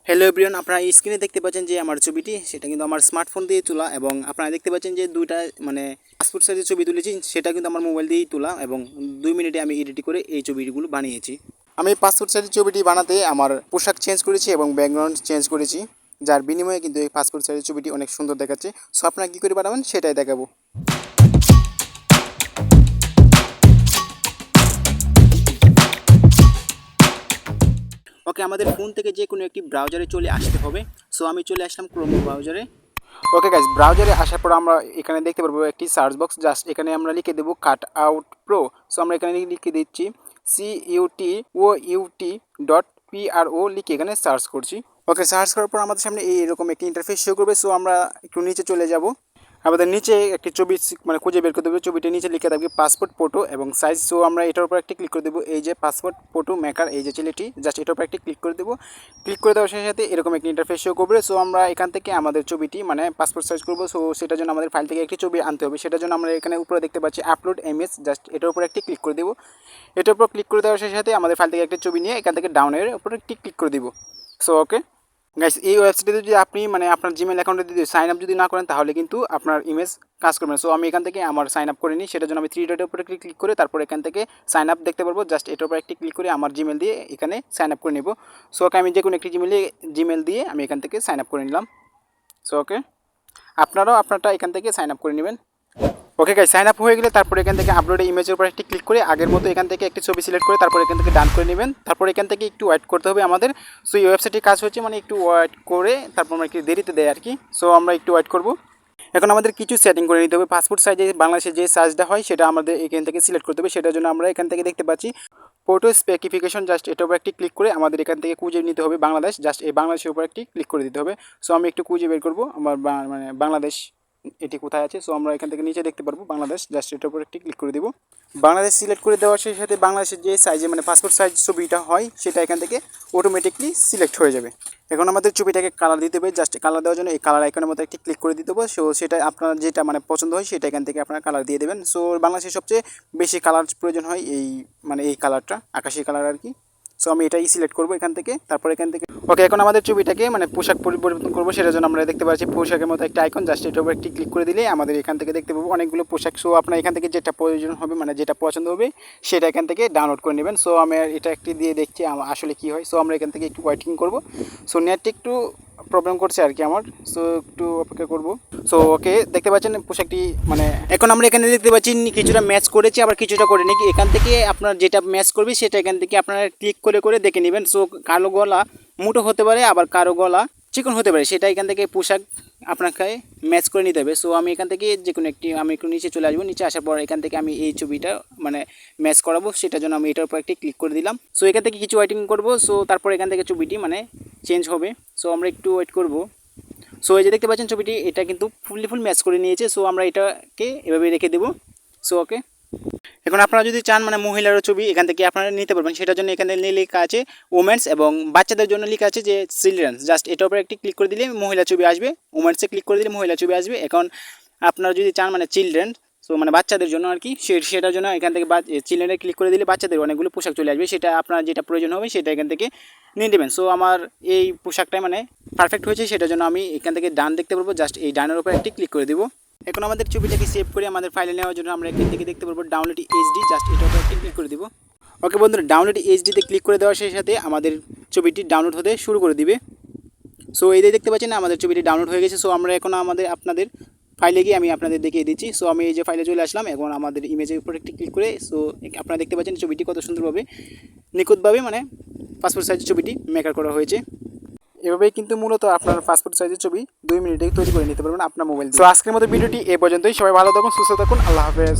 Hello everyone, আপনারা স্ক্রিনে দেখতে পাচ্ছেন যে আমার ছবিটি সেটা কিন্তু আমার স্মার্টফোন দিয়ে তোলা এবং আপনারা দেখতে পাচ্ছেন যে দুইটা পাসপোর্ট সাইজের ছবি তুলেছি, সেটা কিন্তু আমার মোবাইল দিয়েই তোলা এবং 2 মিনিটে আমি এডিট করে এই ছবিগুলো বানিয়েছি। আমি পাসপোর্ট সাইজের ছবিটি বানাতে আমার পোশাক চেঞ্জ করেছি এবং ব্যাকগ্রাউন্ড চেঞ্জ করেছি, যার বিনিময়ে কিন্তু এই পাসপোর্ট সাইজের ছবিটি অনেক সুন্দর দেখাচ্ছে। সো আপনারা কী করে বানাবেন সেটাই দেখাবো। ওকে, আমাদের ফোন থেকে যে কোনো একটি ব্রাউজারে চলে আসতে হবে। সো আমি চলে আসলাম ক্রোম ব্রাউজারে। ওকে গাইজ, ব্রাউজারে আসার পর আমরা এখানে দেখতে পারবো একটি সার্চ বক্স। জাস্ট এখানে আমরা লিখে দেবো কাট আউট প্রো। সো আমরা এখানে লিখে দিচ্ছি CUTOUT.PRO লিখে এখানে সার্চ করছি। ওকে, সার্চ করার পর আমাদের সামনে এইরকম একটি ইন্টারফেস শো করবে। সো আমরা একটু নিচে চলে যাব। আমাদের নিচে একটি ছবি খুঁজে বের করে দেবো। ছবিটির নিচে লিখে থাকবে পাসপোর্ট ফটো এবং সাইজ। সো আমরা এটার উপর একটি ক্লিক করে দেবো। এই যে পাসপোর্ট ফটো মেকার, এই যে ছেলেটি, জাস্ট এটার উপর একটি ক্লিক করে দেবো। ক্লিক করে দেওয়ার সাথে সাথে এরকম একটি ইন্টারফেস শো করবে। সো আমরা এখান থেকে আমাদের ছবিটি পাসপোর্ট সাইজ করবো। সো সেটার জন্য আমাদের ফাইল থেকে একটি ছবি আনতে হবে। সেটার জন্য আমরা এখানে উপরে দেখতে পাচ্ছি আপলোড ইমেজ, জাস্ট এটার উপর একটি ক্লিক করে দেবো। এটার উপর ক্লিক করে দেওয়ার সাথে সাথে আমাদের ফাইল থেকে একটি ছবি নিয়ে এখান থেকে ডাউনের উপরে একটি ক্লিক করে দেবো। সো ওকে গাইস, এই ওয়েবসাইটে যদি আপনি আপনার জিমেল অ্যাকাউন্টে যদি সাইন আপ যদি না করেন তাহলে কিন্তু আপনার ইমেজ কাজ করবে না। সো আমি এখান থেকে আমার সাইন আপ করে নিই। সেটার জন্য আমি 3 ডটের উপরে ক্লিক করে তারপর এখান থেকে সাইন আপ দেখতে পারবো। জাস্ট এটার উপর একটি ক্লিক করে আমার জিমেল দিয়ে এখানে সাইন আপ করে নেব। সো ওকে, আমি যে কোনো একটি জিমেল দিয়ে আমি এখান থেকে সাইন আপ করে নিলাম। সো ওকে, আপনারাও আপনারটা এখান থেকে সাইন আপ করে নেবেন। ওকে গাইস, সাইন আপ হয়ে গেলে তারপর এখান থেকে আপলোড ইমেজের উপর একটি ক্লিক করে আগের মতো এখান থেকে একটি ছবি সিলেক্ট করে তারপর এখান থেকে ডান করে নেবেন। তারপর এখান থেকে একটু ওয়েট করতে হবে আমাদের। সো এই ওয়েবসাইটের কাজ হচ্ছে একটু ওয়েট করে তারপর আমরা একটু দেরিতে দেয় আর কি। সো আমরা একটু ওয়েট করব। এখন আমাদের কিছু সেটিং করে নিতে হবে। পাসপোর্ট সাইজে বাংলাদেশে যে সাইজটা হয় সেটা আমাদের এখান থেকে সিলেক্ট করতে হবে। সেটার জন্য আমরা এখান থেকে দেখতে পাচ্ছি ফটো স্পেসিফিকেশন, জাস্ট এটার উপর একটি ক্লিক করে আমাদের এখান থেকে খুঁজে নিতে হবে বাংলাদেশ। জাস্ট এই বাংলাদেশের উপর একটি ক্লিক করে দিতে হবে। সো আমি একটু খুঁজে বের করবো আমার বাংলাদেশ এটি কোথায় আছে। সো আমরা এখান থেকে নিচে দেখতে পারবো বাংলাদেশ, জাস্ট এটার উপর একটি ক্লিক করে দিব। বাংলাদেশ সিলেক্ট করে দেওয়ার সাথে সাথে বাংলাদেশের যে সাইজে পাসপোর্ট সাইজ ছবিটা হয় সেটা এখান থেকে অটোমেটিকলি সিলেক্ট হয়ে যাবে। এখন আমাদের ছবিটাকে কালার দিতে হবে। জাস্ট কালার দেওয়ার জন্য এই কালার আইকনের মধ্যে একটি ক্লিক করে দিতে হবে। সো সেটা আপনার যেটা পছন্দ হয় সেটা এখান থেকে আপনারা কালার দিয়ে দেবেন। সো বাংলাদেশের সবচেয়ে বেশি কালার প্রয়োজন হয় এই কালারটা, আকাশি কালার আর কি। সো আমি এটাই সিলেক্ট করবো এখান থেকে। তারপর এখান থেকে ওকে, এখন আমাদের ছবিটাকে পোশাক পরিবর্তন করবো। সেটার জন্য আমরা দেখতে পাচ্ছি পোশাকের মতো একটা আইকন, জাস্ট এটার উপর একটি ক্লিক করে দিলে আমাদের এখান থেকে দেখতে পাবো অনেকগুলো পোশাক। সো আপনার এখান থেকে যেটা প্রয়োজন হবে যেটা পছন্দ হবে সেটা এখান থেকে ডাউনলোড করে নেবেন। সো আমি এটা একটি দিয়ে দেখছি আসলে কি হয়। সো আমরা এখান থেকে একটু ওয়েটিং করবো। সো নেটটি একটু প্রবলেম করছে আর কি আমার। সো একটু অপেক্ষা করবো। সো ওকে, দেখতে পাচ্ছেন পোশাকটি এখন আমরা এখানে দেখতে পাচ্ছি কিছুটা ম্যাচ করেছি আবার কিছুটা করে নাকি। এখান থেকে আপনার যেটা ম্যাচ করবে সেটা এখান থেকে আপনারা ক্লিক করে করে দেখে নেবেন। সো কালো গলা মোটো হতে পারে আবার কারো গলা চিকন হতে পারে, সেটা এখান থেকে পোশাক আপনাকে ম্যাচ করে নিতে হবে। সো আমি এখান থেকে যে কোনো একটি আমি একটু নিচে চলে আসবো। নিচে আসার পর এখান থেকে আমি এই ছবিটা ম্যাচ করাবো। সেটার জন্য আমি এটার উপর একটি ক্লিক করে দিলাম। সো এখান থেকে কিছু ওয়েটিং করবো। সো তারপর এখান থেকে ছবিটি চেঞ্জ হবে। সো আমরা একটু ওয়েট করব। সো এই যে দেখতে পাচ্ছেন ছবিটি এটা কিন্তু ফুল ম্যাচ করে নিয়েছে। সো আমরা এটাকে এভাবে রেখে দেবো। সো ওকে, এখন আপনারা যদি চান মহিলারও ছবি এখান থেকে আপনারা নিতে পারবেন। সেটার জন্য এখানে লেখা আছে ওমেন্স এবং বাচ্চাদের জন্য লেখা আছে যে চিলড্রেন্স। জাস্ট এটার উপরে একটি ক্লিক করে দিলে মহিলা ছবি আসবে, ওমেন্সে ক্লিক করে দিলে মহিলা ছবি আসবে। এখন আপনারা যদি চান চিলড্রেন, সো বাচ্চাদের জন্য আর কি, সেটার জন্য এখান থেকে চিলড্রেনে ক্লিক করে দিলে বাচ্চাদের অনেকগুলো পোশাক চলে আসবে। সেটা আপনার যেটা প্রয়োজন হবে সেটা এখান থেকে নিয়ে নেবেন। সো আমার এই পোশাকটাই পারফেক্ট হয়েছে, সেটার জন্য আমি এখান থেকে ডান দেখতে পারবো। জাস্ট এই ডানের উপর একটি ক্লিক করে দেবো। এখন আমাদের ছবিটাকে সেভ করে আমাদের ফাইলে নেওয়ার জন্য আমরা এখান থেকে দেখতে পারবো ডাউনলোড এইচডি, জাস্ট এটার উপর একটি ক্লিক করে দিব। ওকে বন্ধুরা, ডাউনলোড এইচডিতে ক্লিক করে দেওয়ার সাথে সাথে আমাদের ছবিটি ডাউনলোড হতে শুরু করে দিবে। সো এই দেখতে পাচ্ছেন আমাদের ছবিটি ডাউনলোড হয়ে গেছে। সো আমরা এখন আপনাদের ফাইলে গিয়ে আমি আপনাদের দেখিয়ে দিচ্ছি। সো আমি এই যে ফাইলে চলে আসলাম। এখন আমাদের ইমেজের উপর একটি ক্লিক করে সো আপনারা দেখতে পাচ্ছেন ছবিটি কত সুন্দরভাবে নিখুঁতভাবে পাসপোর্ট সাইজের ছবিটি মেকার করা হয়েছে। এভাবেই কিন্তু মূলত আপনার পাসপোর্ট সাইজের ছবি 2 মিনিটে তৈরি করে নিতে পারবেন আপনার মোবাইল দিয়ে। তো আজকের মতো ভিডিওটি এই পর্যন্তই। সবাই ভালো থাকুন, সুস্থ থাকুন, আল্লাহ হাফেজ।